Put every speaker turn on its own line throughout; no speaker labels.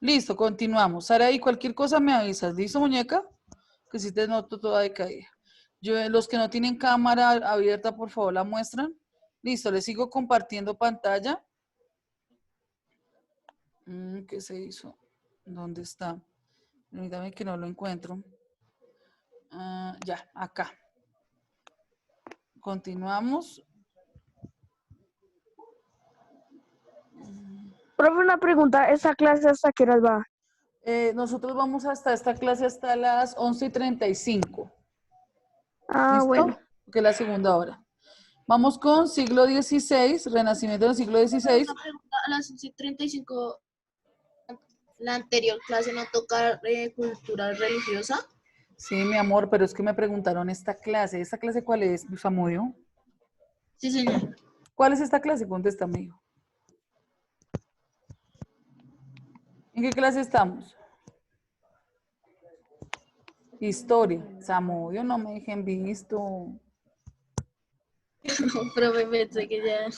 Listo, continuamos. Sara, y cualquier cosa me avisas. ¿Listo, muñeca? Que si te noto toda decaída. Los que no tienen cámara abierta, por favor, la muestran. Listo, les sigo compartiendo pantalla. ¿Qué se hizo? ¿Dónde está? Permítame que no lo encuentro. Ya, acá. Continuamos.
Profe, una pregunta, ¿esta clase hasta qué horas va?
Nosotros vamos hasta esta clase hasta las 11:35.
Ah, bueno.
¿Listo? Que es la segunda hora. Vamos con siglo XVI, renacimiento del siglo XVI.
Una pregunta, a las 11:35, la anterior clase no toca cultura religiosa.
Sí, mi amor, pero es que me preguntaron esta clase. ¿Esta clase cuál es, Samudio?
Sí, señor.
¿Cuál es esta clase? Contesta, amigo. ¿En qué clase estamos? Historia. Samudio, no me dejen visto.
No, profe, pensé que ya.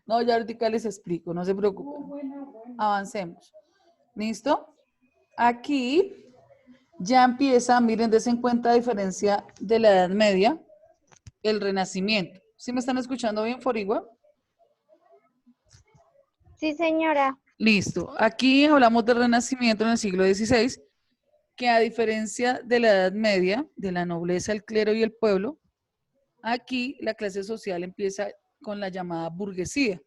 No, ya ahorita les explico, no se preocupen. Avancemos. ¿Listo? Aquí ya empieza, miren, des en cuenta la diferencia de la Edad Media, el Renacimiento. ¿Sí me están escuchando bien, Forigua?
Sí, señora.
Listo. Aquí hablamos del Renacimiento en el siglo XVI, que a diferencia de la Edad Media, de la nobleza, el clero y el pueblo, aquí la clase social empieza con la llamada burguesía.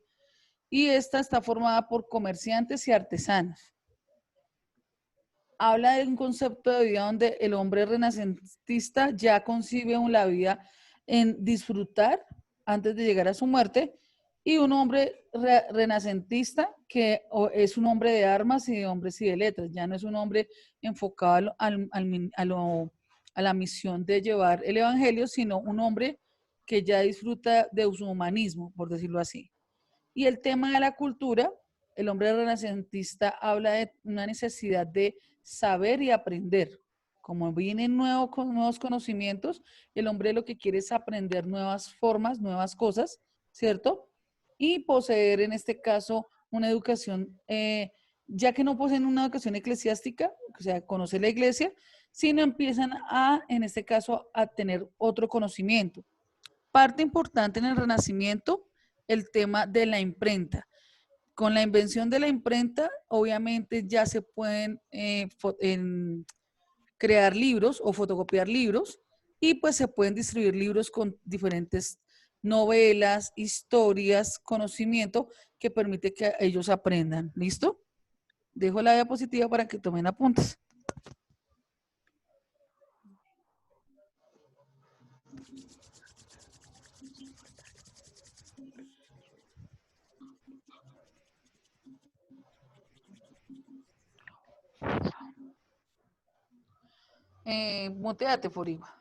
Y esta está formada por comerciantes y artesanos. Habla de un concepto de vida donde el hombre renacentista ya concibe la vida en disfrutar antes de llegar a su muerte, y un hombre renacentista que es un hombre de armas y de hombres y de letras, ya no es un hombre enfocado a la misión de llevar el evangelio, sino un hombre que ya disfruta de su humanismo, por decirlo así. Y el tema de la cultura, el hombre renacentista habla de una necesidad de saber y aprender. Como vienen nuevos conocimientos, el hombre lo que quiere es aprender nuevas formas, nuevas cosas, ¿cierto? Y poseer en este caso una educación, ya que no poseen una educación eclesiástica, o sea, conocer la iglesia, sino empiezan a, en este caso, a tener otro conocimiento. Parte importante en el Renacimiento, el tema de la imprenta. Con la invención de la imprenta, obviamente ya se pueden crear libros o fotocopiar libros, y pues se pueden distribuir libros con diferentes novelas, historias, conocimiento que permite que ellos aprendan. ¿Listo? Dejo la diapositiva para que tomen apuntes. Muteate, Foriba.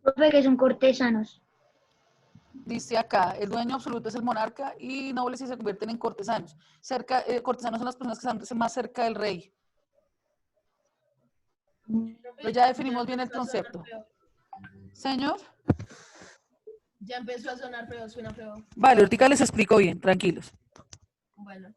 Profe, que son cortesanos.
Dice acá, el dueño absoluto es el monarca y nobles se convierten en cortesanos. Cortesanos son las personas que están más cerca del rey. Pero ya definimos bien el concepto. Señor.
Ya empezó a sonar feo, suena feo.
Vale, ahorita les explico bien, tranquilos.
Bueno.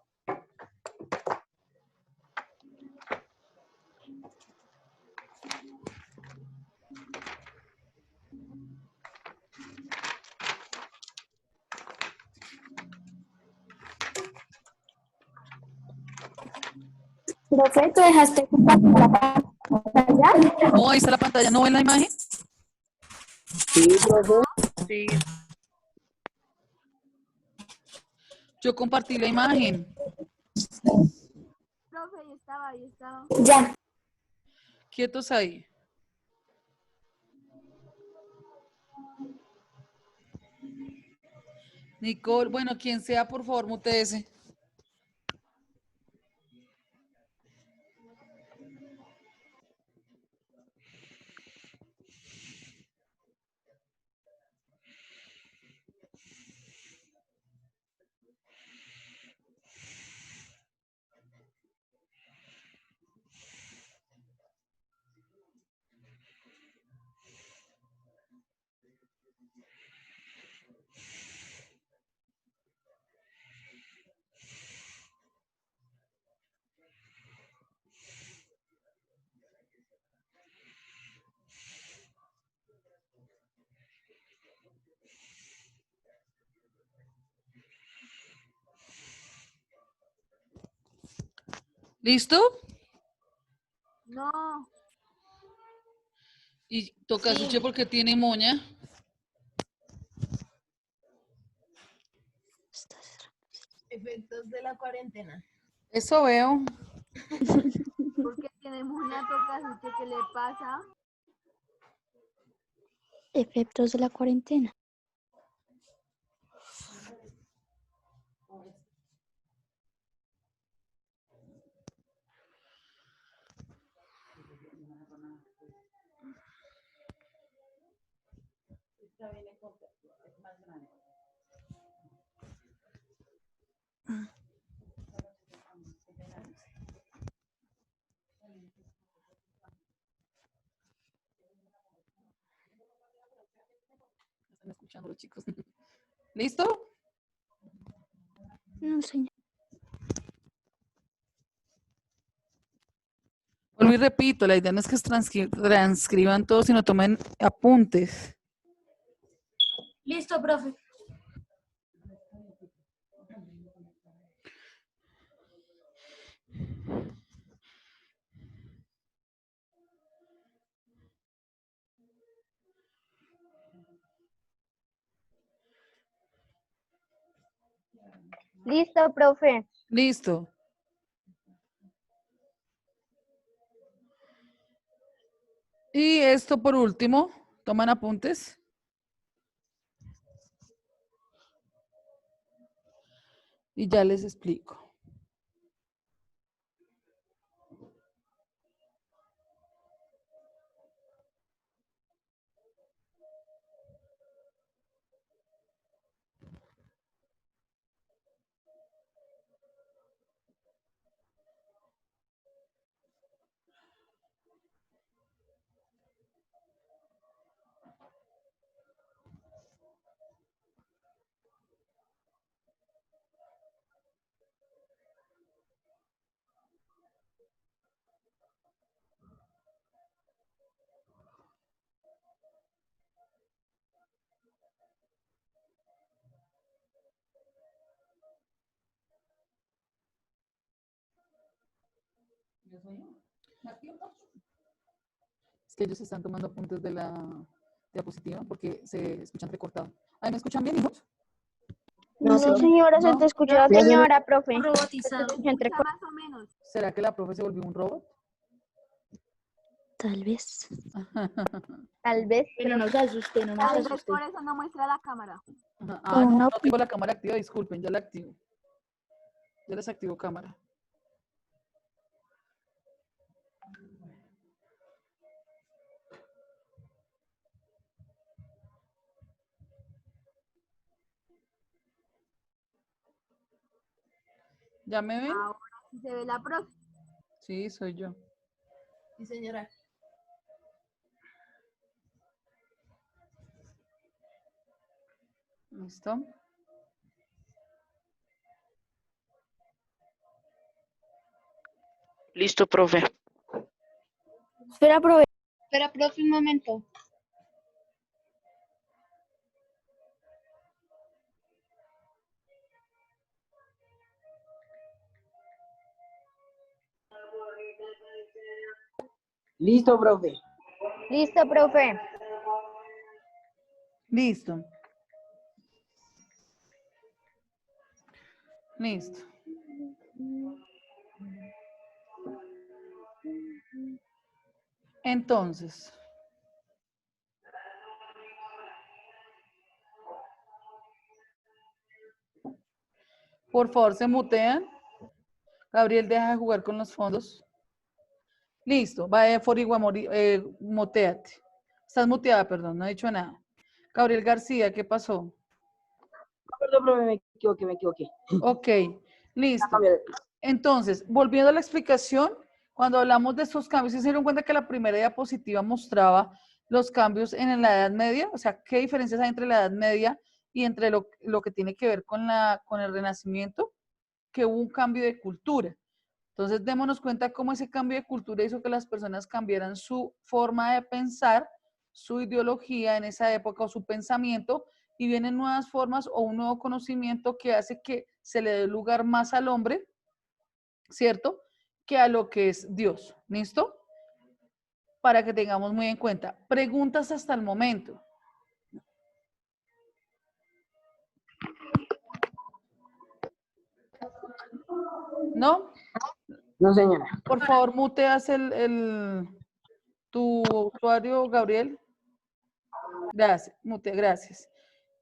Profe, ¿tú dejaste compartir la pantalla?
No, ahí está la pantalla, ¿no ven la imagen?
Sí, profe.
Sí.
Yo compartí la imagen.
Profe, ahí estaba. Ya.
Quietos ahí. Nicole, bueno, quien sea, por favor, muteese. ¿Listo?
No.
Y toca
Sí.
Suche porque tiene moña.
Efectos de la cuarentena.
Eso veo.
Porque tenemos una toca, ¿qué le pasa?
Efectos de la cuarentena.
Están escuchando los chicos. ¿Listo?
No, señor.
Vuelvo y repito, la idea no es que transcriban todo, sino tomen apuntes.
Listo, profe.
Listo, profe.
Listo. Y esto por último, toman apuntes. Y ya les explico. Es que ellos están tomando apuntes de la diapositiva porque se escuchan recortados. Ay, ¿me escuchan bien, hijos?
No,
No,
profe.
señora, se
¿No?
te escucha.
No,
Señora, profe.
Robotizado.
Se te escucha
Más o menos.
¿Será que la profe se volvió un robot?
Tal vez.
Tal vez.
Pero no se asuste, no nos
Tal vez
asuste.
por eso no muestra la cámara.
Ah,
O
no,
no.
no tengo la cámara activa, disculpen, ya la activo. Ya les activo cámara. ¿Ya me ven?
Ahora sí se ve la profe.
Sí, soy yo.
Sí, señora.
¿Listo?
Listo, profe.
Espera, profe.
Espera, profe, un momento.
Listo, profe.
Listo, profe.
Listo. Listo. Entonces, por favor, se mutean. Gabriel, deja de jugar con los fondos. Listo, vaya Forigua, muteate. Estás muteada, perdón, no he dicho nada. Gabriel García, ¿qué pasó?
Perdón, profe, me equivoqué.
Ok, listo. Entonces, volviendo a la explicación, cuando hablamos de estos cambios, ¿se dieron cuenta que la primera diapositiva mostraba los cambios en la Edad Media? O sea, ¿qué diferencias hay entre la Edad Media y entre lo que tiene que ver con el Renacimiento? Que hubo un cambio de cultura. Entonces, démonos cuenta cómo ese cambio de cultura hizo que las personas cambiaran su forma de pensar, su ideología en esa época o su pensamiento, y vienen nuevas formas o un nuevo conocimiento que hace que se le dé lugar más al hombre, ¿cierto? que a lo que es Dios. ¿Listo? Para que tengamos muy en cuenta. Preguntas hasta el momento. ¿No?
No, señora.
Por favor, muteas tu usuario, Gabriel. Gracias, gracias.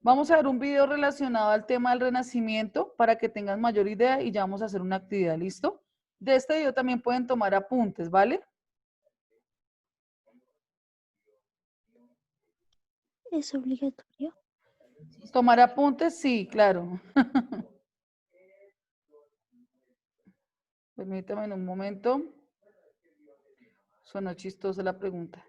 Vamos a ver un video relacionado al tema del Renacimiento para que tengan mayor idea y ya vamos a hacer una actividad, ¿listo? De este video también pueden tomar apuntes, ¿vale?
¿Es obligatorio?
Tomar apuntes, sí, claro. Permítame en un momento. Suena chistosa la pregunta.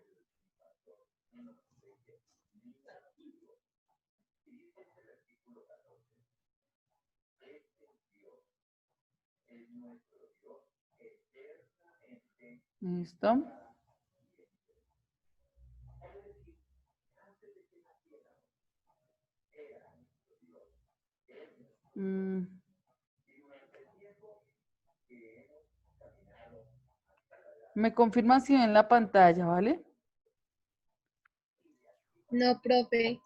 ¿Listo? Me confirman si ven la pantalla, ¿vale?
No, profe.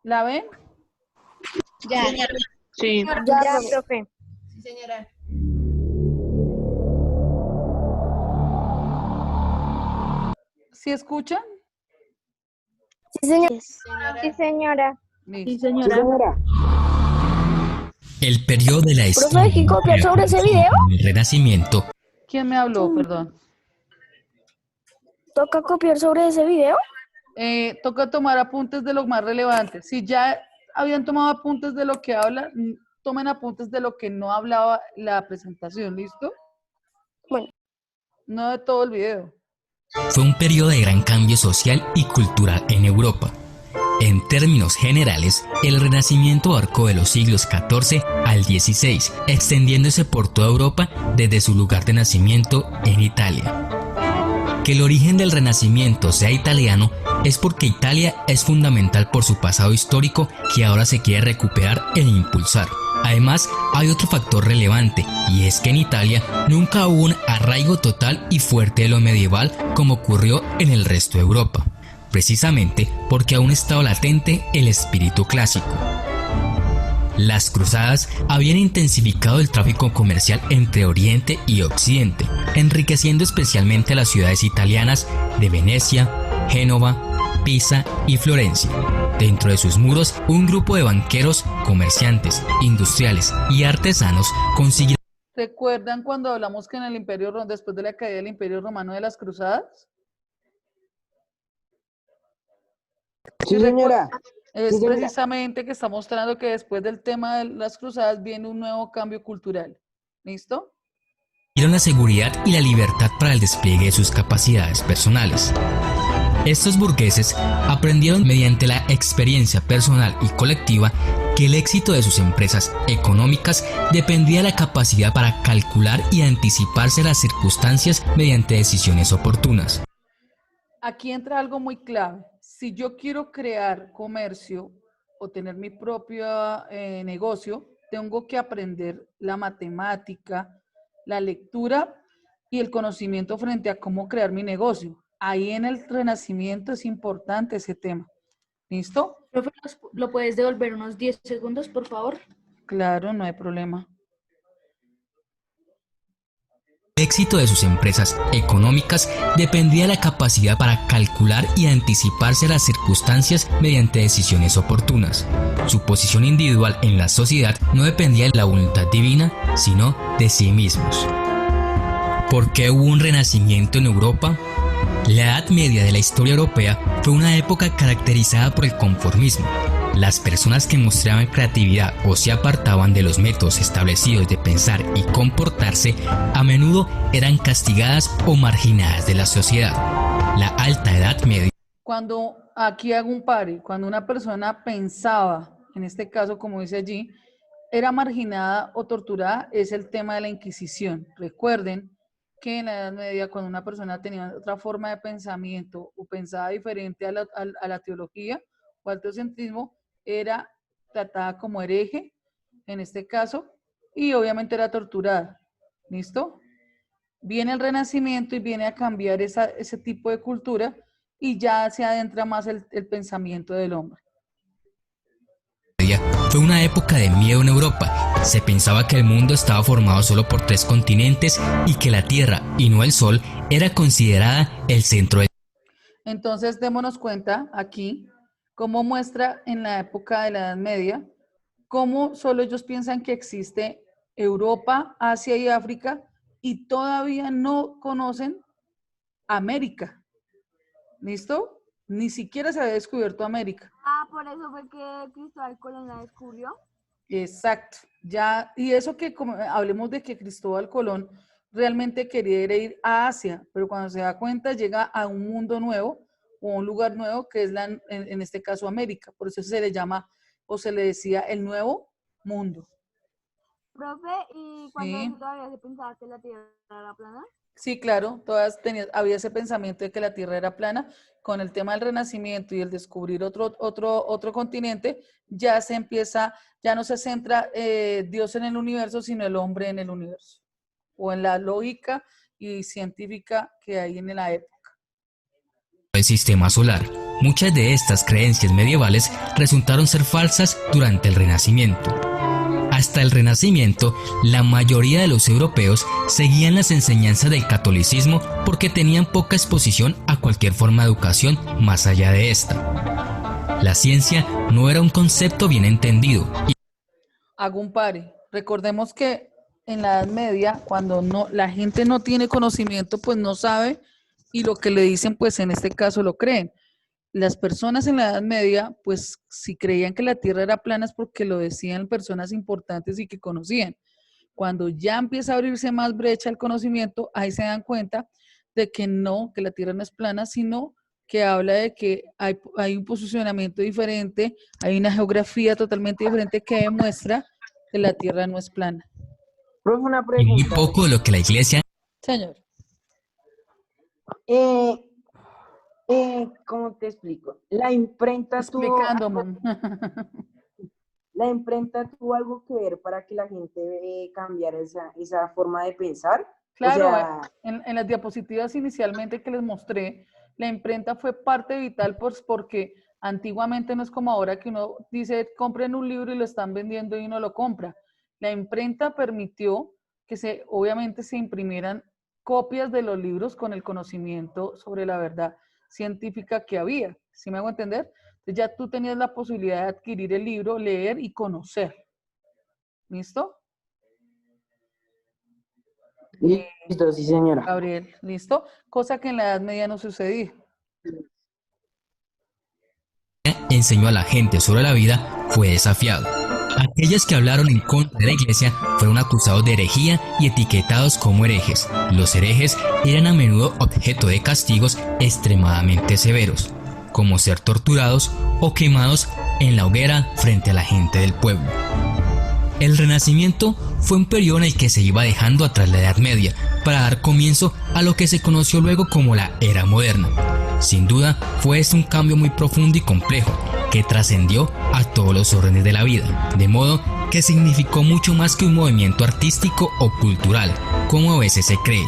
¿La ven?
Ya. Señora.
Sí.
Ya, profe.
Sí, señora.
¿Sí escuchan?
Sí, señora.
Señora.
Sí, señora.
Listo.
Sí, señora.
El periodo de la
Profe, ¿hay que copiar sobre ese video?
del Renacimiento
¿Quién me habló? Perdón.
¿Toca copiar sobre ese video?
Toca tomar apuntes de lo más relevante. Si ya habían tomado apuntes de lo que habla, tomen apuntes de lo que no hablaba la presentación, ¿listo?
Bueno.
No de todo el video.
fue un periodo de gran cambio social y cultural en Europa. En términos generales, el Renacimiento abarcó de los siglos XIV al XVI, extendiéndose por toda Europa desde su lugar de nacimiento en Italia. Que el origen del Renacimiento sea italiano es porque Italia es fundamental por su pasado histórico que ahora se quiere recuperar e impulsar. Además, hay otro factor relevante, y es que en Italia nunca hubo un arraigo total y fuerte de lo medieval como ocurrió en el resto de Europa, precisamente porque aún estaba latente el espíritu clásico. Las cruzadas habían intensificado el tráfico comercial entre Oriente y Occidente, enriqueciendo especialmente a las ciudades italianas de Venecia, Génova, Pisa y Florencia. Dentro de sus muros, un grupo de banqueros, comerciantes, industriales y artesanos consiguieron.
¿Recuerdan cuando hablamos que en el Imperio Romano, después de la caída del Imperio Romano de las Cruzadas?
Sí, señora.
Es
Sí, señora.
precisamente que está mostrando que después del tema de las cruzadas viene un nuevo cambio cultural. ¿Listo?
la seguridad y la libertad para el despliegue de sus capacidades personales. Estos burgueses aprendieron mediante la experiencia personal y colectiva que el éxito de sus empresas económicas dependía de la capacidad para calcular y anticiparse a las circunstancias mediante decisiones oportunas.
Aquí entra algo muy clave. Si yo quiero crear comercio o tener mi propio negocio, tengo que aprender la matemática, la lectura y el conocimiento frente a cómo crear mi negocio. Ahí en el Renacimiento es importante ese tema. ¿Listo?
Profe, ¿lo puedes devolver unos 10 segundos, por favor?
Claro, no hay problema.
El éxito de sus empresas económicas dependía de la capacidad para calcular y anticiparse a las circunstancias mediante decisiones oportunas. Su posición individual en la sociedad no dependía de la voluntad divina, sino de sí mismos. ¿Por qué hubo un renacimiento en Europa? La Edad Media de la historia europea fue una época caracterizada por el conformismo. Las personas que mostraban creatividad o se apartaban de los métodos establecidos de pensar y comportarse a menudo eran castigadas o marginadas de la sociedad. La Alta Edad Media.
Cuando aquí hago un pare, cuando una persona pensaba, en este caso como dice allí, era marginada o torturada, es el tema de la Inquisición. Recuerden que en la Edad Media, cuando una persona tenía otra forma de pensamiento o pensaba diferente a la teología o al teocentrismo, era tratada como hereje, en este caso, y obviamente era torturada. ¿Listo? Viene el Renacimiento y viene a cambiar ese tipo de cultura y ya se adentra más el pensamiento del hombre.
Fue una época de miedo en Europa. Se pensaba que el mundo estaba formado solo por 3 continentes y que la Tierra, y no el Sol, era considerada el centro del...
Entonces, démonos cuenta aquí cómo muestra en la época de la Edad Media, cómo solo ellos piensan que existe Europa, Asia y África y todavía no conocen América. ¿Listo? Ni siquiera se había descubierto América.
Ah, por eso fue que Cristóbal Colón la descubrió.
Exacto. Ya, y eso que como hablemos de que Cristóbal Colón realmente quería ir a Asia, pero cuando se da cuenta llega a un mundo nuevo o un lugar nuevo que es en este caso América. Por eso se le llama o se le decía el Nuevo Mundo.
Profe, ¿y cuando
Sí.
eso todavía se pensaba que la Tierra era plana?
Sí, claro, había ese pensamiento de que la Tierra era plana. Con el tema del Renacimiento y el descubrir otro continente, ya no se centra Dios en el universo, sino el hombre en el universo, o en la lógica y científica que hay en la época.
del sistema solar. Muchas de estas creencias medievales resultaron ser falsas durante el Renacimiento. Hasta el Renacimiento, la mayoría de los europeos seguían las enseñanzas del catolicismo porque tenían poca exposición a cualquier forma de educación más allá de esta. La ciencia no era un concepto bien entendido.
Hago un pare. Recordemos que en la Edad Media, cuando la gente no tiene conocimiento, pues no sabe y lo que le dicen, pues en este caso lo creen. Las personas en la Edad Media, pues si creían que la Tierra era plana es porque lo decían personas importantes y que conocían. Cuando ya empieza a abrirse más brecha al conocimiento, ahí se dan cuenta de que no, que la Tierra no es plana, sino que habla de que hay un posicionamiento diferente, hay una geografía totalmente diferente que demuestra que la Tierra no es plana.
Profe, una
Y muy
pregunta.
poco de lo que la iglesia...
Señor.
¿Cómo te explico? La imprenta
Explicando, mam.
la imprenta tuvo algo que ver para que la gente cambiara esa forma de pensar.
Claro,
O sea,
en las diapositivas inicialmente que les mostré, la imprenta fue parte vital pues, porque antiguamente no es como ahora que uno dice, compren un libro y lo están vendiendo y uno lo compra. La imprenta permitió que obviamente se imprimieran copias de los libros con el conocimiento sobre la verdad científica que había. ¿Sí me hago entender? Entonces ya tú tenías la posibilidad de adquirir el libro, leer y conocer. ¿Listo?
listo, sí, señora.
Gabriel, ¿listo? Cosa que en la Edad Media no sucedía.
enseñó a la gente sobre la vida fue desafiado. Aquellos que hablaron en contra de la iglesia fueron acusados de herejía y etiquetados como herejes. Los herejes eran a menudo objeto de castigos extremadamente severos, como ser torturados o quemados en la hoguera frente a la gente del pueblo. El Renacimiento fue un periodo en el que se iba dejando atrás la Edad Media para dar comienzo a lo que se conoció luego como la Era Moderna. Sin duda, fue este un cambio muy profundo y complejo que trascendió a todos los órdenes de la vida, de modo que significó mucho más que un movimiento artístico o cultural, como a veces se cree.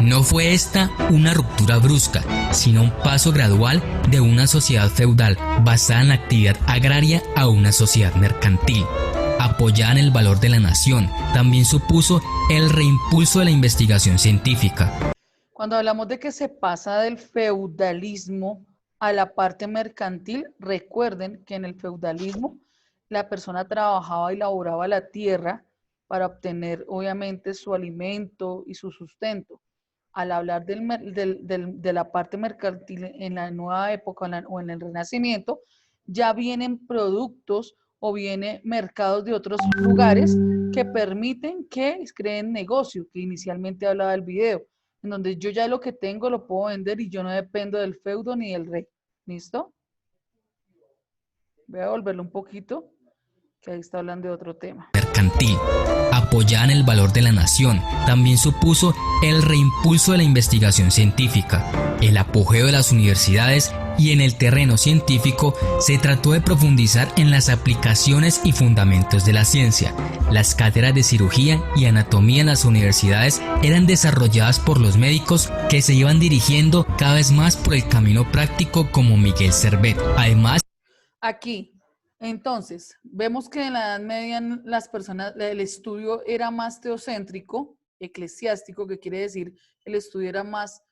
No fue esta una ruptura brusca, sino un paso gradual de una sociedad feudal basada en la actividad agraria a una sociedad mercantil, apoyada en el valor de la nación. También supuso el reimpulso de la investigación científica.
Cuando hablamos de que se pasa del feudalismo a la parte mercantil, recuerden que en el feudalismo la persona trabajaba y laboraba la tierra para obtener obviamente su alimento y su sustento. Al hablar de la parte mercantil en la nueva época o en el Renacimiento, ya vienen productos o vienen mercados de otros lugares que permiten que creen negocio, que inicialmente hablaba del video, en donde yo ya lo que tengo lo puedo vender y yo no dependo del feudo ni del rey. ¿Listo? Voy a volverlo un poquito, que ahí está hablando de otro tema.
Mercantil, apoyada en el valor de la nación, también supuso el reimpulso de la investigación científica, el apogeo de las universidades y en el terreno científico se trató de profundizar en las aplicaciones y fundamentos de la ciencia. Las cátedras de cirugía y anatomía en las universidades eran desarrolladas por los médicos que se iban dirigiendo cada vez más por el camino práctico como Miguel Servet. Además,
Aquí, entonces, vemos que en la Edad Media las personas, el estudio era más teocéntrico, eclesiástico, que quiere decir el estudio era más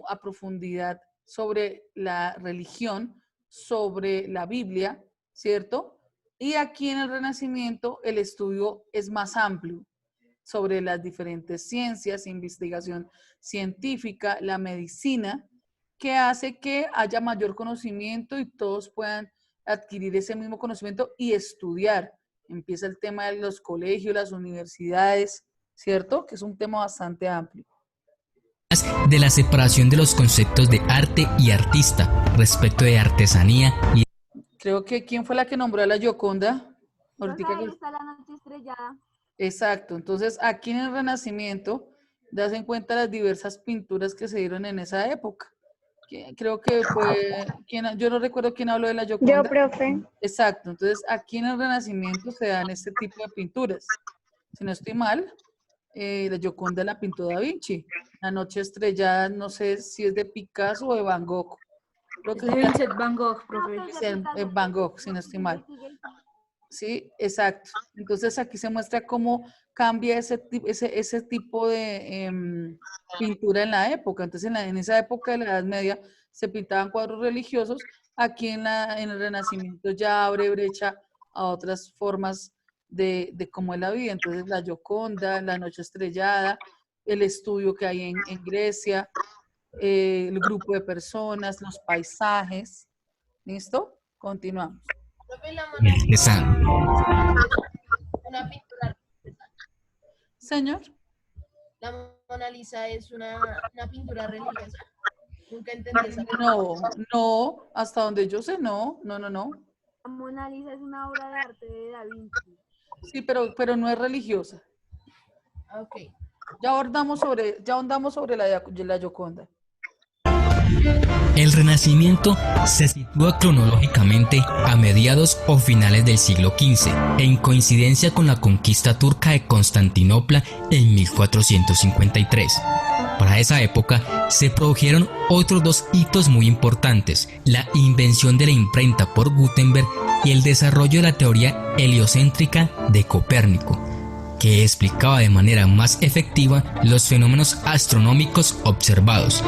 a profundidad sobre la religión, sobre la Biblia, ¿cierto? Y aquí en el Renacimiento el estudio es más amplio sobre las diferentes ciencias, investigación científica, la medicina, que hace que haya mayor conocimiento y todos puedan adquirir ese mismo conocimiento y estudiar. Empieza el tema de los colegios, las universidades, ¿cierto? Que es un tema bastante amplio.
de la separación de los conceptos de arte y artista respecto de artesanía y...
Creo que ¿quién fue la que nombró a la Gioconda?
Profe,
Ahorita
ahí
que-
está la noche estrellada.
Exacto, entonces aquí en el Renacimiento das en cuenta las diversas pinturas que se dieron en esa época. Creo que fue, yo no recuerdo quién habló de la Gioconda.
Yo, profe.
Exacto, entonces aquí en el Renacimiento se dan este tipo de pinturas. Si no estoy mal, la Gioconda la pintó Da Vinci. La noche estrellada, no sé si es de Picasso o de Van Gogh. Creo que
De Vincent Van Gogh, profe.
es el Van Gogh, si no estoy mal. Sí, exacto. Entonces aquí se muestra cómo cambia ese tipo de pintura en la época. Entonces en esa época de la Edad Media se pintaban cuadros religiosos. Aquí en el Renacimiento ya abre brecha a otras formas de cómo es la vida. Entonces la Gioconda, la noche estrellada, el estudio que hay en Grecia, el grupo de personas, los paisajes. ¿Listo? Continuamos.
Profe, la Mona Lisa
Artesano.
es una pintura.
Señor.
La Mona Lisa es una pintura religiosa. Nunca entendí esa
No, no, hasta donde yo sé, no.
La Mona Lisa es una obra de arte de Da Vinci.
Sí, pero no es religiosa.
Ok.
Ya ahondamos sobre la Gioconda.
El Renacimiento se sitúa cronológicamente a mediados o finales del siglo XV, en coincidencia con la conquista turca de Constantinopla en 1453. Para esa época se produjeron otros dos hitos muy importantes: la invención de la imprenta por Gutenberg y el desarrollo de la teoría heliocéntrica de Copérnico, que explicaba de manera más efectiva los fenómenos astronómicos observados.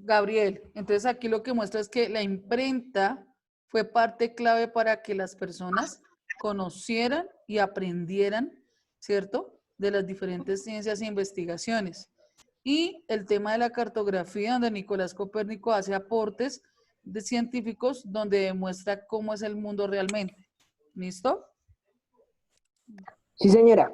Gabriel, entonces aquí lo que muestra es que la imprenta fue parte clave para que las personas conocieran y aprendieran, ¿cierto?, de las diferentes ciencias e investigaciones. Y el tema de la cartografía, donde Nicolás Copérnico hace aportes de científicos donde demuestra cómo es el mundo realmente. ¿Listo?
Sí, señora.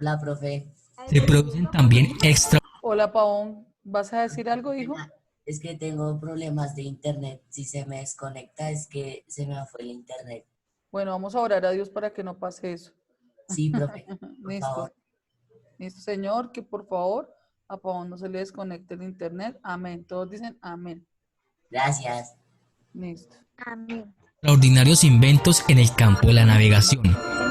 Hola, profe.
Se producen también extra...
Hola, Paón. ¿Vas a decir algo, hijo?
Es que tengo problemas de internet. Si se me desconecta, es que se me fue el internet.
Bueno, vamos a orar a Dios para que no pase eso.
Sí, profe, por
Listo.
favor.
Listo, Señor, que por favor a Paón no se le desconecte el internet. Amén. Todos dicen amén.
Gracias.
Listo.
Amén.
extraordinarios inventos en el campo de la navegación,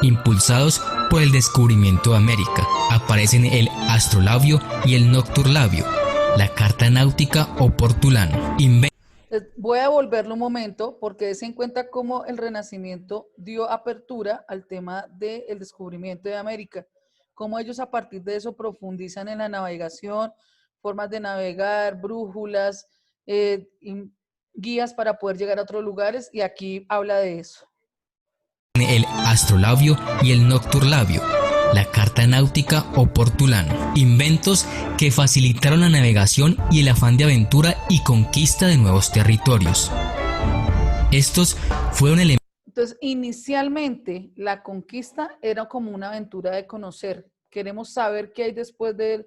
impulsados por el descubrimiento de América. Aparecen el astrolabio y el nocturlabio, la carta náutica o portulano.
Voy a volverlo un momento porque des en cuenta cómo el Renacimiento dio apertura al tema del descubrimiento de América, cómo ellos a partir de eso profundizan en la navegación, formas de navegar, brújulas, guías para poder llegar a otros lugares, y aquí habla de eso.
El astrolabio y el nocturlabio, la carta náutica o portulano, inventos que facilitaron la navegación y el afán de aventura y conquista de nuevos territorios. Estos fueron elementos.
Entonces, inicialmente, la conquista era como una aventura de conocer. Queremos saber qué hay después del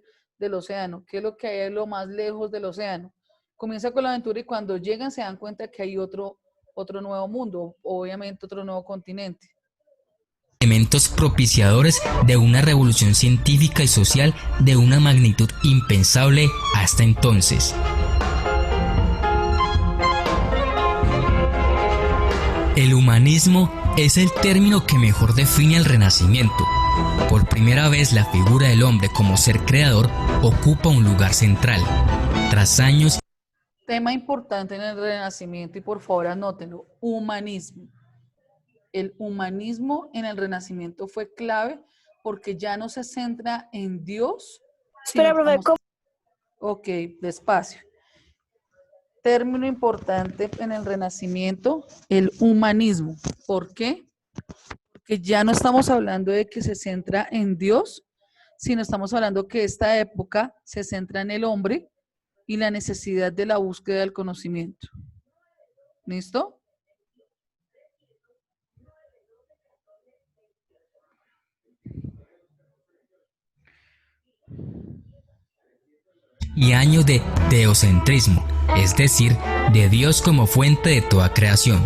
océano, qué es lo que hay lo más lejos del océano. Comienza con la aventura y cuando llegan se dan cuenta que hay otro nuevo mundo, obviamente otro nuevo continente.
Elementos propiciadores de una revolución científica y social de una magnitud impensable hasta entonces. El humanismo es el término que mejor define el Renacimiento. Por primera vez la figura del hombre como ser creador ocupa un lugar central. Tras años.
Tema importante en el Renacimiento y por favor anótenlo, humanismo. El humanismo en el Renacimiento fue clave porque ya no se centra en Dios.
Espera, profe, ¿cómo?
Ok, despacio. Término importante en el Renacimiento, el humanismo. ¿Por qué? Porque ya no estamos hablando de que se centra en Dios, sino estamos hablando que esta época se centra en el hombre y la necesidad de la búsqueda del conocimiento. ¿Listo?
Y años de teocentrismo, es decir, de Dios como fuente de toda creación.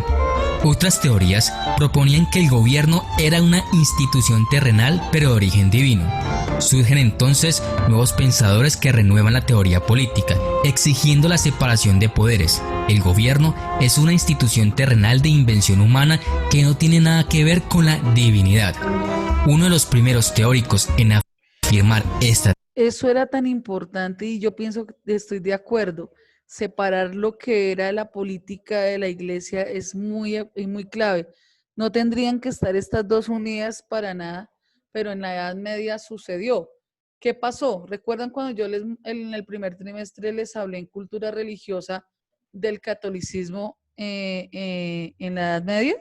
Otras teorías proponían que el gobierno era una institución terrenal pero de origen divino. Surgen entonces nuevos pensadores que renuevan la teoría política, exigiendo la separación de poderes. El gobierno es una institución terrenal de invención humana que no tiene nada que ver con la divinidad. Uno de los primeros teóricos en afirmar esta.
Eso era tan importante y yo pienso que estoy de acuerdo. Separar lo que era la política de la iglesia es muy clave. No tendrían que estar estas dos unidas para nada, pero en la Edad Media sucedió. ¿Qué pasó? ¿Recuerdan cuando yo en el primer trimestre les hablé en cultura religiosa del catolicismo en la Edad Media?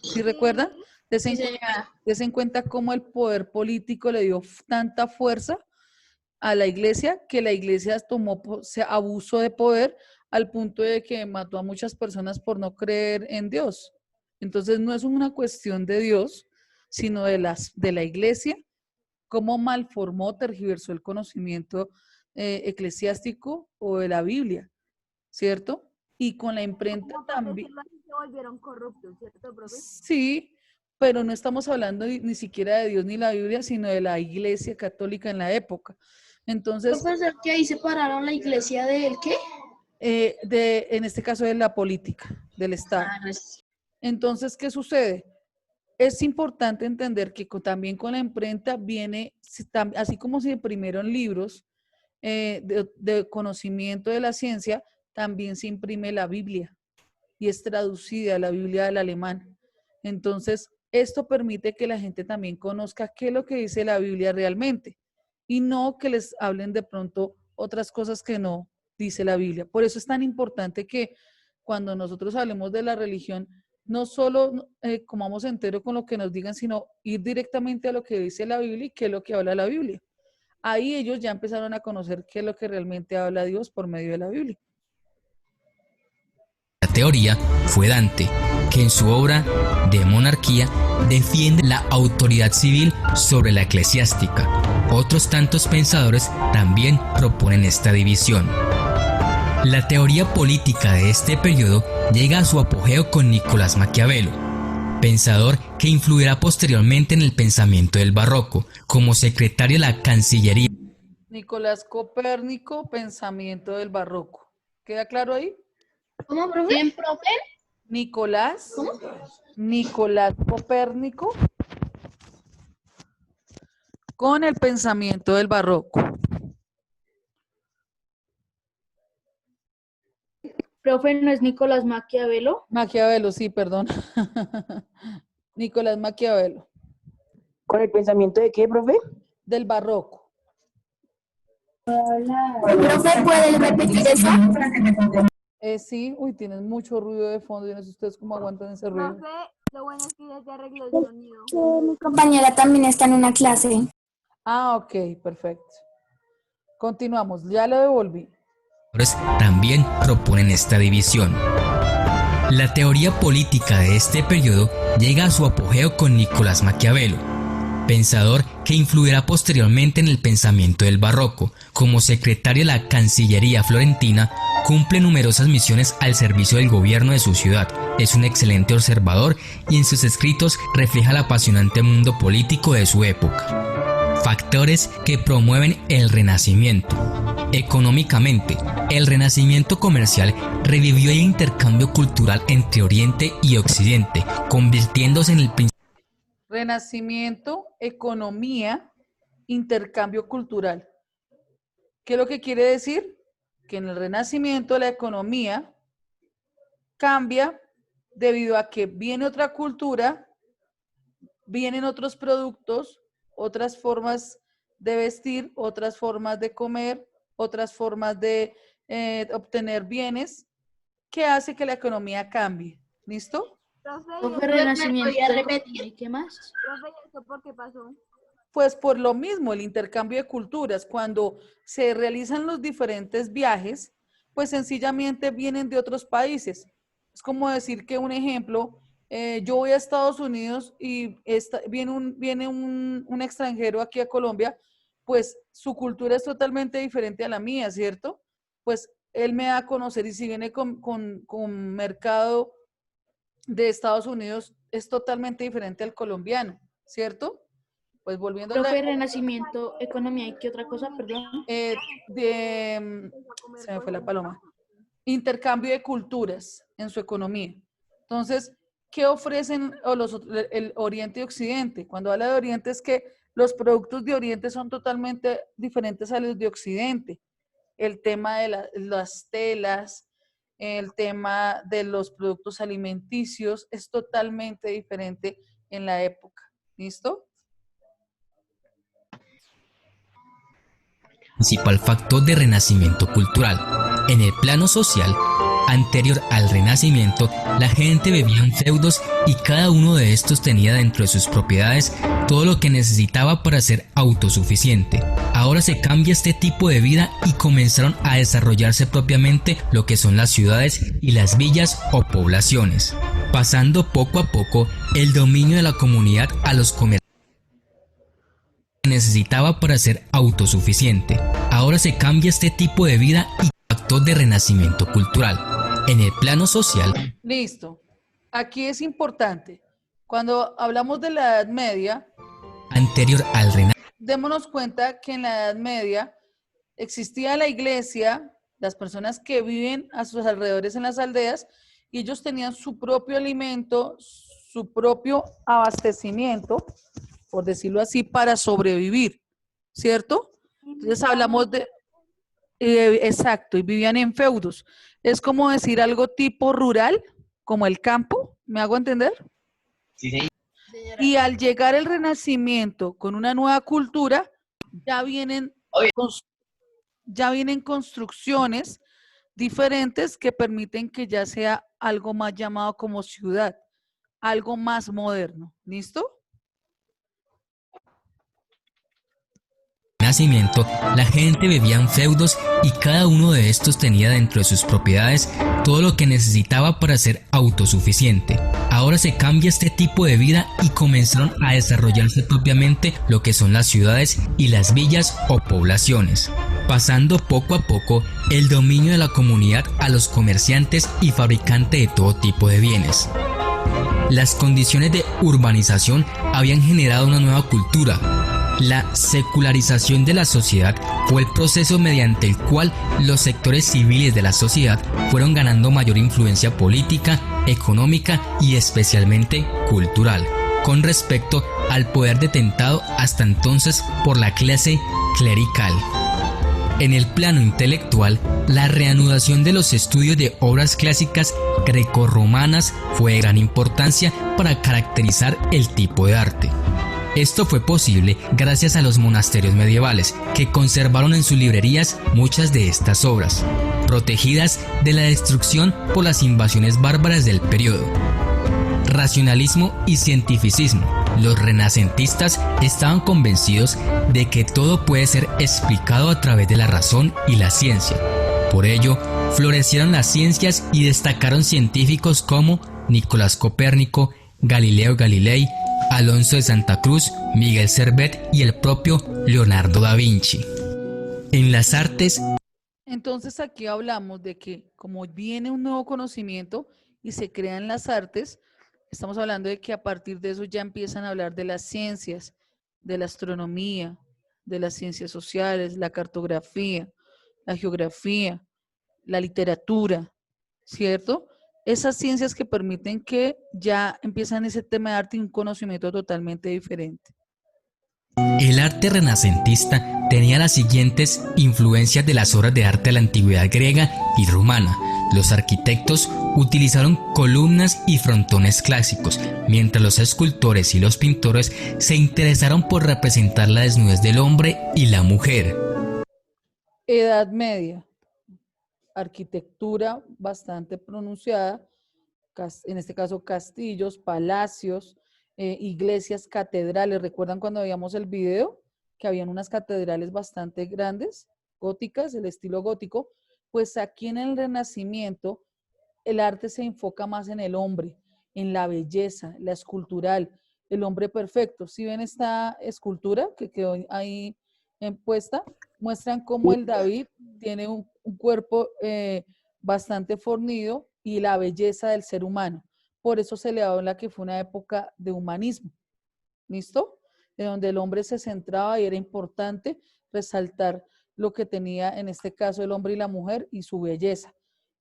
¿Sí recuerdan? Des en cuenta cómo el poder político le dio tanta fuerza a la iglesia, que la iglesia se abusó de poder al punto de que mató a muchas personas por no creer en Dios. Entonces no es una cuestión de Dios, sino de la iglesia, cómo malformó, tergiversó el conocimiento eclesiástico o de la Biblia, ¿cierto? Y con la imprenta también.
Se volvieron corruptos, ¿cierto, profe?
Sí, pero no estamos hablando ni siquiera de Dios ni la Biblia, sino de la iglesia católica en la época. Entonces,
¿Profesor, que ahí separaron la iglesia del qué?
en este caso de la política, del Estado. Entonces, ¿qué sucede? Es importante entender que también con la imprenta viene, así como se imprimieron libros de conocimiento de la ciencia, también se imprime la Biblia y es traducida la Biblia del alemán. Entonces, esto permite que la gente también conozca qué es lo que dice la Biblia realmente. Y no que les hablen de pronto otras cosas que no dice la Biblia. Por eso es tan importante que cuando nosotros hablemos de la religión, no solo comamos entero con lo que nos digan, sino ir directamente a lo que dice la Biblia y qué es lo que habla la Biblia. Ahí ellos ya empezaron a conocer qué es lo que realmente habla Dios por medio de la Biblia.
La teoría fue Dante, que en su obra de Monarquía defiende la autoridad civil sobre la eclesiástica. Otros tantos pensadores también proponen esta división. La teoría política de este periodo llega a su apogeo con Nicolás Maquiavelo, pensador que influirá posteriormente en el pensamiento del barroco, como secretario de la Cancillería.
Nicolás Copérnico, pensamiento del barroco. ¿Queda claro ahí?
¿Cómo, profe? ¿Quién, profe?
Nicolás.
¿Cómo?
Nicolás Copérnico con el pensamiento del barroco.
Profe, ¿no es Nicolás Maquiavelo?
Maquiavelo, sí, perdón. Nicolás Maquiavelo.
¿Con el pensamiento de qué, profe?
Del barroco.
Profe, ¿puede repetir eso?
Sí, uy, tienes mucho ruido de fondo. Yo no sé ustedes cómo aguantan ese ruido.
Profe, lo bueno es que ya se arregló el sonido.
Mi compañera también está en una clase.
Ah, ok, perfecto. Continuamos, ya lo devolví.
También proponen esta división. La teoría política de este periodo llega a su apogeo con Nicolás Maquiavelo, pensador que influirá posteriormente en el pensamiento del barroco. Como secretario de la Cancillería florentina, cumple numerosas misiones al servicio del gobierno de su ciudad. Es un excelente observador y en sus escritos refleja el apasionante mundo político de su época. Factores que promueven el Renacimiento. Económicamente, el Renacimiento comercial revivió el intercambio cultural entre Oriente y Occidente, convirtiéndose en el principal.
Renacimiento, economía, intercambio cultural. ¿Qué es lo que quiere decir? Que en el Renacimiento la economía cambia debido a que viene otra cultura, vienen otros productos, otras formas de vestir, otras formas de comer, otras formas de obtener bienes, que hace que la economía cambie. ¿Listo?
Profe,
Profe,
¿me
renacimiento.
podría repetir?
¿Y qué más?
profe, ¿y eso por qué pasó?
Pues por lo mismo, el intercambio de culturas, cuando se realizan los diferentes viajes, pues sencillamente vienen de otros países. Es como decir que un ejemplo, yo voy a Estados Unidos y viene un extranjero aquí a Colombia, pues su cultura es totalmente diferente a la mía, ¿cierto? Pues él me da a conocer y si viene con mercado de Estados Unidos, es totalmente diferente al colombiano, ¿cierto? Pues volviendo a
Profe, renacimiento, economía y qué otra cosa, perdón.
se me fue la paloma. Intercambio de culturas en su economía. Entonces, ¿qué ofrecen el Oriente y Occidente? Cuando habla de Oriente es que los productos de Oriente son totalmente diferentes a los de Occidente. El tema de las telas, el tema de los productos alimenticios es totalmente diferente en la época. ¿Listo?
Principal factor de renacimiento cultural. En el plano social, anterior al Renacimiento, la gente vivía en feudos y cada uno de estos tenía dentro de sus propiedades todo lo que necesitaba para ser autosuficiente. Ahora se cambia este tipo de vida y comenzaron a desarrollarse propiamente lo que son las ciudades y las villas o poblaciones, pasando poco a poco el dominio de la comunidad a los comerciantes que necesitaba para ser autosuficiente. Ahora se cambia este tipo de vida y factor de renacimiento cultural. En el plano social.
Listo. Aquí es importante. Cuando hablamos de la Edad Media,
Anterior al Renacimiento.
démonos cuenta que en la Edad Media existía la iglesia, las personas que viven a sus alrededores en las aldeas, y ellos tenían su propio alimento, su propio abastecimiento, por decirlo así, para sobrevivir, ¿cierto? Entonces hablamos de, exacto, y vivían en feudos. Es como decir algo tipo rural, como el campo, ¿me hago entender?
Señora,
Y al llegar el Renacimiento con una nueva cultura, ya vienen, ya vienen construcciones diferentes que permiten que ya sea algo más llamado como ciudad, algo más moderno. ¿Listo?
Renacimiento, la gente vivía en feudos y cada uno de estos tenía dentro de sus propiedades todo lo que necesitaba para ser autosuficiente. Ahora se cambia este tipo de vida y comenzaron a desarrollarse propiamente lo que son las ciudades y las villas o poblaciones, pasando poco a poco el dominio de la comunidad a los comerciantes y fabricantes de todo tipo de bienes. Las condiciones de urbanización habían generado una nueva cultura. La secularización de la sociedad fue el proceso mediante el cual los sectores civiles de la sociedad fueron ganando mayor influencia política, económica y especialmente cultural, con respecto al poder detentado hasta entonces por la clase clerical. En el plano intelectual, la reanudación de los estudios de obras clásicas grecorromanas fue de gran importancia para caracterizar el tipo de arte. Esto fue posible gracias a los monasterios medievales, que conservaron en sus librerías muchas de estas obras, protegidas de la destrucción por las invasiones bárbaras del periodo. Racionalismo y cientificismo. Los renacentistas estaban convencidos de que todo puede ser explicado a través de la razón y la ciencia. Por ello, florecieron las ciencias y destacaron científicos como Nicolás Copérnico, Galileo Galilei, Alonso de Santa Cruz, Miguel Servet y el propio Leonardo da Vinci. En las artes.
Entonces aquí hablamos de que como viene un nuevo conocimiento y se crean las artes, estamos hablando de que a partir de eso ya empiezan a hablar de las ciencias, de la astronomía, de las ciencias sociales, la cartografía, la geografía, la literatura, ¿cierto? Esas ciencias que permiten que ya empiezan ese tema de arte y un conocimiento totalmente diferente.
El arte renacentista tenía las siguientes influencias de las obras de arte de la antigüedad griega y romana. Los arquitectos utilizaron columnas y frontones clásicos, mientras los escultores y los pintores se interesaron por representar la desnudez del hombre y la mujer.
Edad Media, arquitectura bastante pronunciada, en este caso castillos, palacios, iglesias, catedrales. ¿Recuerdan cuando veíamos el video? Que habían unas catedrales bastante grandes, góticas, el estilo gótico. Pues aquí en el Renacimiento el arte se enfoca más en el hombre, en la belleza, la escultural, el hombre perfecto. Si ven esta escultura que quedó ahí puesta, muestran cómo el David tiene un cuerpo bastante fornido y la belleza del ser humano. Por eso se le habla que fue una época de humanismo, ¿listo? De donde el hombre se centraba y era importante resaltar lo que tenía en este caso el hombre y la mujer y su belleza.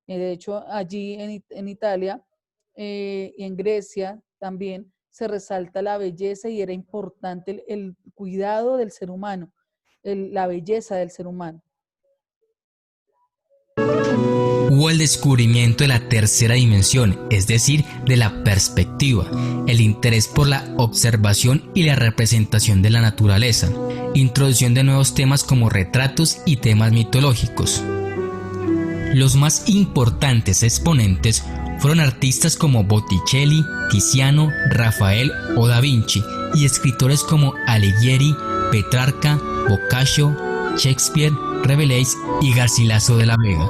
De hecho, allí en Italia y en Grecia también se resalta la belleza y era importante el cuidado del ser humano, la belleza del ser humano.
Hubo el descubrimiento de la tercera dimensión, es decir, de la perspectiva, el interés por la observación y la representación de la naturaleza, introducción de nuevos temas como retratos y temas mitológicos. Los más importantes exponentes fueron artistas como Botticelli, Tiziano, Rafael o Da Vinci y escritores como Alighieri, Petrarca, Boccaccio, Shakespeare, Rabelais y Garcilaso de la Vega.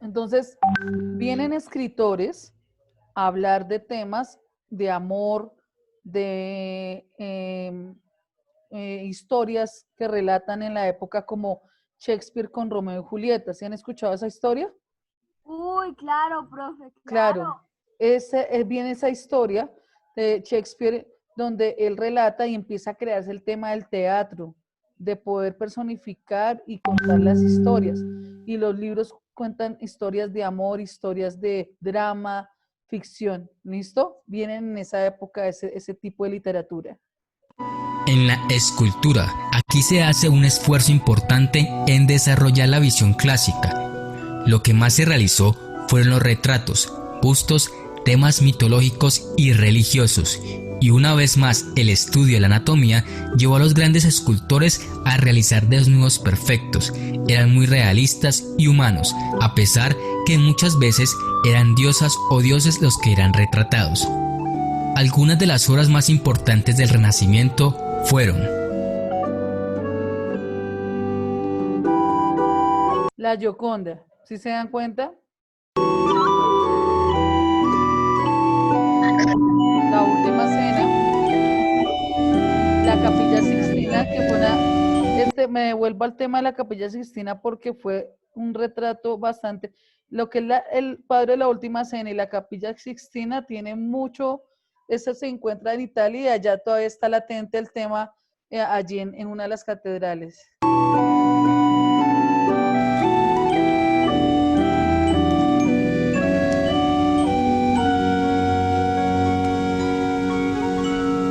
Entonces, vienen escritores a hablar de temas de amor, de historias que relatan en la época como Shakespeare con Romeo y Julieta. ¿Sí han escuchado esa historia?
Uy, claro, profe,
Claro, viene esa historia de Shakespeare donde él relata y empieza a crearse el tema del teatro, de poder personificar y contar las historias. Y los libros cuentan historias de amor, historias de drama, ficción. ¿Listo? Vienen en esa época ese tipo de literatura.
En la escultura, aquí se hace un esfuerzo importante en desarrollar la visión clásica. Lo que más se realizó fueron los retratos, bustos, temas mitológicos y religiosos. Y una vez más, el estudio de la anatomía llevó a los grandes escultores a realizar desnudos perfectos. Eran muy realistas y humanos, a pesar que muchas veces eran diosas o dioses los que eran retratados. Algunas de las obras más importantes del Renacimiento fueron
La Gioconda, ¿sí se dan cuenta? La Última Cena, la Capilla Sixtina, que fue me devuelvo al tema de la Capilla Sixtina porque fue un retrato bastante, lo que es el Padre de la Última Cena y la Capilla Sixtina tiene mucho, eso se encuentra en Italia y allá todavía está latente el tema allí en una de las catedrales.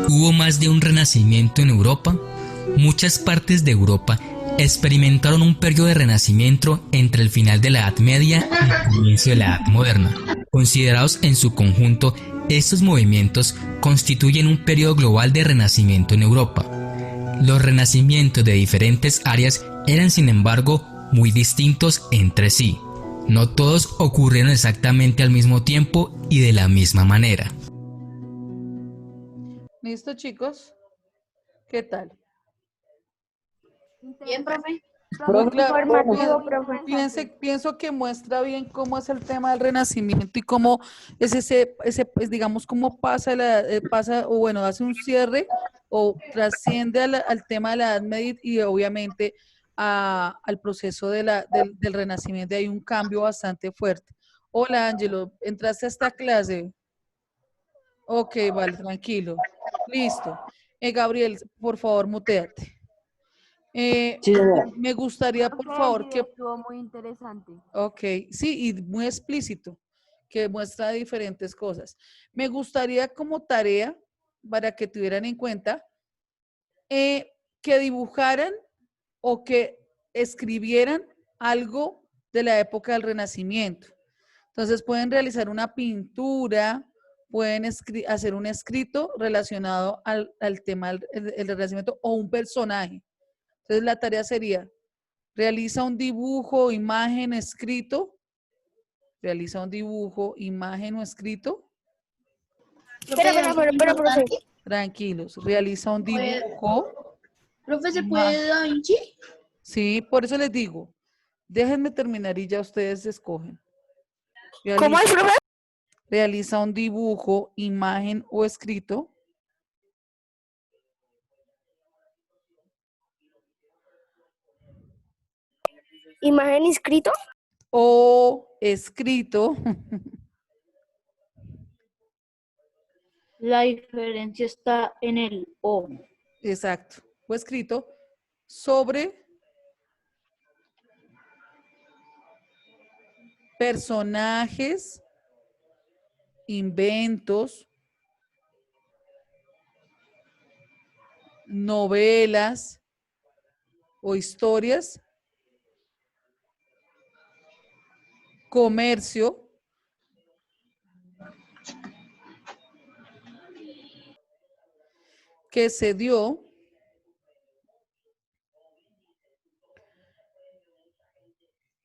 ¿Hubo más de un renacimiento en Europa? Muchas partes de Europa experimentaron un periodo de renacimiento entre el final de la Edad Media y el comienzo de la Edad Moderna. Considerados en su conjunto, estos movimientos constituyen un periodo global de renacimiento en Europa. Los renacimientos de diferentes áreas eran, sin embargo, muy distintos entre sí. No todos ocurrieron exactamente al mismo tiempo y de la misma manera.
¿Listo, chicos? ¿Qué tal?
Bien, profe.
Muy claro,
Informativo, profe.
pienso que muestra bien cómo es el tema del renacimiento y cómo es pues, digamos, cómo pasa, o bueno, hace un cierre o trasciende al tema de la Edad Media y obviamente al proceso del renacimiento. Hay un cambio bastante fuerte. Hola, Ángelo, ¿entraste a esta clase? Ok, vale, tranquilo. Listo. Gabriel, por favor, muteate.
Sí, señora.
Me gustaría, por
Profe,
favor,
el
que...
video estuvo muy interesante.
Ok, sí, y muy explícito, que muestra diferentes cosas. Me gustaría como tarea, para que tuvieran en cuenta, que dibujaran o que escribieran algo de la época del Renacimiento. Entonces pueden realizar una pintura, pueden hacer un escrito relacionado al tema del Renacimiento o un personaje. Entonces la tarea sería, realiza un dibujo, imagen, escrito, realiza un dibujo, imagen o escrito.
Profe.
Tranquilos, realiza un dibujo.
Profe, ¿se puede Da Vinci?
Sí, por eso les digo, déjenme terminar y ya ustedes escogen.
¿Cómo es, profe?
Realiza un dibujo, imagen o escrito.
¿Imagen inscrito?
O escrito.
La diferencia está en el O.
Exacto. O escrito sobre personajes, inventos, novelas o historias, comercio, que se dio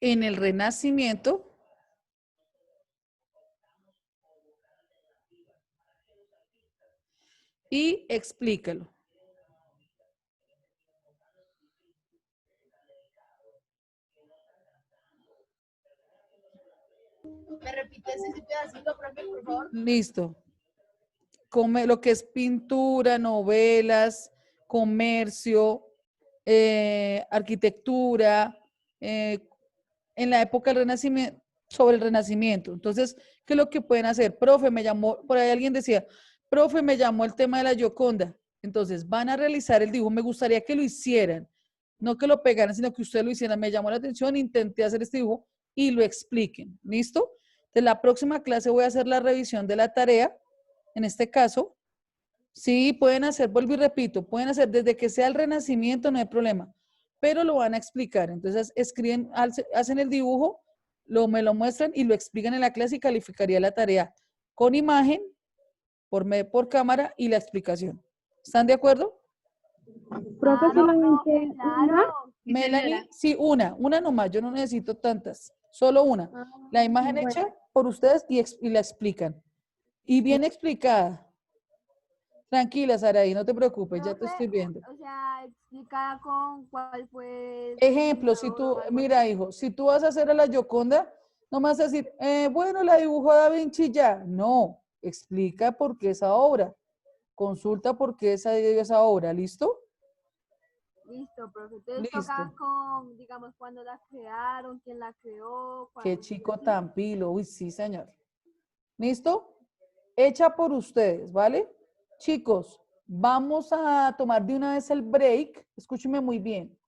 en el Renacimiento y explícalo.
¿Me repites ese pedacito, profe, por favor?
Listo. Lo que es pintura, novelas, comercio, arquitectura, en la época del Renacimiento, sobre el Renacimiento. Entonces, ¿qué es lo que pueden hacer? Profe, me llamó, por ahí alguien decía, profe, me llamó el tema de la Gioconda. Entonces, van a realizar el dibujo. Me gustaría que lo hicieran, no que lo pegaran, sino que ustedes lo hicieran. Me llamó la atención, intenté hacer este dibujo y lo expliquen. ¿Listo? De la próxima clase voy a hacer la revisión de la tarea. En este caso, sí, pueden hacer, vuelvo y repito, pueden hacer desde que sea el Renacimiento, no hay problema, pero lo van a explicar. Entonces, escriben, hacen el dibujo, me lo muestran y lo explican en la clase y calificaría la tarea con imagen, por cámara y la explicación. ¿Están de acuerdo?
Profe, solamente claro.
Melanie, sí, una nomás, yo no necesito tantas, solo una. La imagen hecha por ustedes y la explican. Y bien explicada. Tranquila, Saraí, no te preocupes, ya te estoy viendo.
O sea, explica con cuál fue.
Ejemplo, si tú, mira, hijo, si tú vas a hacer a la Gioconda, no me vas a decir, bueno, la dibujó Da Vinci ya. No, explica por qué esa obra. Consulta por qué esa obra, ¿listo?
Listo, profe. Entonces
Listo.
toca con, digamos, cuándo la crearon, quién la creó.
Qué
cuándo-
chico tan pilo. Uy, sí, señor. ¿Listo? Hecha por ustedes, ¿vale? Chicos, vamos a tomar de una vez el break. Escúcheme muy bien.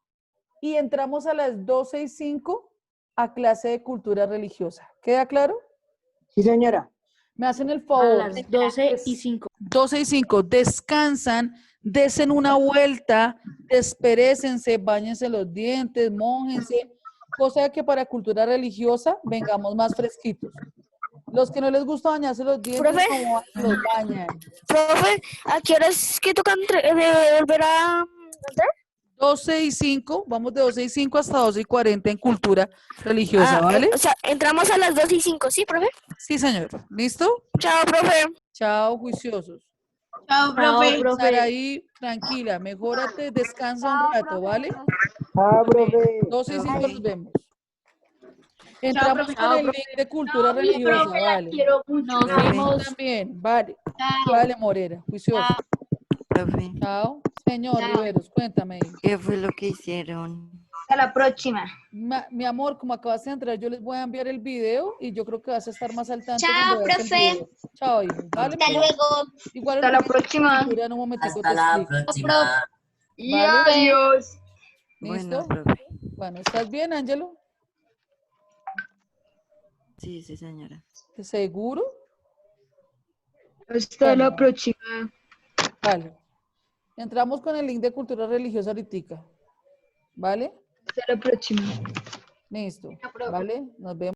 Y entramos a las 12:05 a clase de cultura religiosa. ¿Queda claro?
Sí, señora.
Me hacen el
A
favor.
las 12:05.
12:05, descansan, desen una vuelta, desperécense, báñense los dientes, mójense, cosa que para cultura religiosa vengamos más fresquitos. Los que no les gusta bañarse los dientes,
Profe.
como los bañan.
Profe, ¿a qué hora es que tocan volver a entrar?
12:05, vamos de 12:05 hasta 12:40 en cultura religiosa, ¿vale?
O sea, entramos a las 2:05, ¿sí, profe?
Sí, señor. ¿Listo?
Chao, profe.
Chao, juiciosos.
Chao,
Chao,
profe.
profe.
Saraí, tranquila, mejórate, descansa un
Chao,
rato,
profe.
¿vale?
Ah, profe.
12:05 nos vemos. Entramos
profe.
con el link de cultura religiosa,
Profe, la
vale.
quiero mucho.
Nos
Yo
vemos.
también, vale.
Chao.
Vale, Morera, juicioso.
Profe,
Chao. Señor
Chao.
Riveros, cuéntame.
¿qué fue lo que hicieron?
Hasta la próxima.
Mi amor, como acabas de entrar, yo les voy a enviar el video y yo creo que vas a estar más al tanto.
Chao,
cuando veas el
profe.
video. Chao, hijo. Vale,
Hasta
mi amor.
luego.
Igual
Hasta la
ahorita
próxima.
en un momentico
Hasta
te
la
explico.
próxima.
¿Vale?
Adiós.
Bueno,
¿Listo?
profe.
Bueno, ¿estás bien, Ángelo?
Sí, sí, señora.
¿Seguro?
Hasta
Bueno,
la próxima.
vale. Entramos con el link de cultura religiosa ahorita. ¿Vale?
Hasta la próxima.
Listo. ¿Vale? Nos vemos.